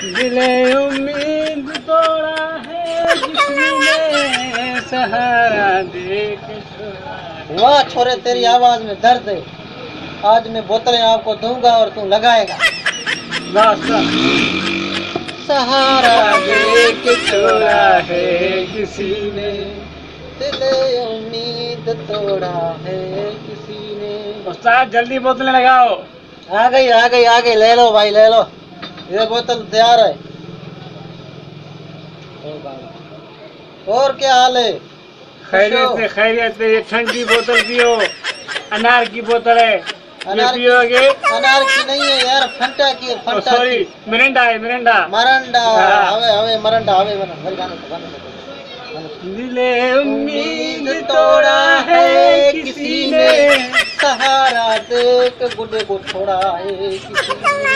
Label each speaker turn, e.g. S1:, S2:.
S1: दिले उम्मीद तोड़ा है किसी ने, सहारा दे के छोड़ा है।
S2: वाह छोरे, तेरी आवाज में दर्द है। आज मैं बोतलें आपको दूंगा और तू लगाएगा।
S1: सहारा दे के छोड़ा है किसी ने,
S2: दिले उम्मीद तोड़ा है किसी ने।
S1: उस्ताद जल्दी बोतलें लगाओ।
S2: आ गई, ले लो भाई, ले लो। ये बोतल तैयार है। और क्या हाल है?
S1: खैरियत से। ये ठंडी बोतल पियो, अनार की बोतल है।
S2: अनार
S1: पियोगे?
S2: अनार की नहीं है यार, फंटा की है। फंटा
S1: सॉरी, मिरिंडा है, मिरिंडा।
S2: मरंडा।
S1: हाँ।
S2: हवे मरंडा हवे
S1: दिले उम्मीद तोड़ा है किसी ने,
S2: सहारा दे के गुड्डे को छोड़ा है किसी ने।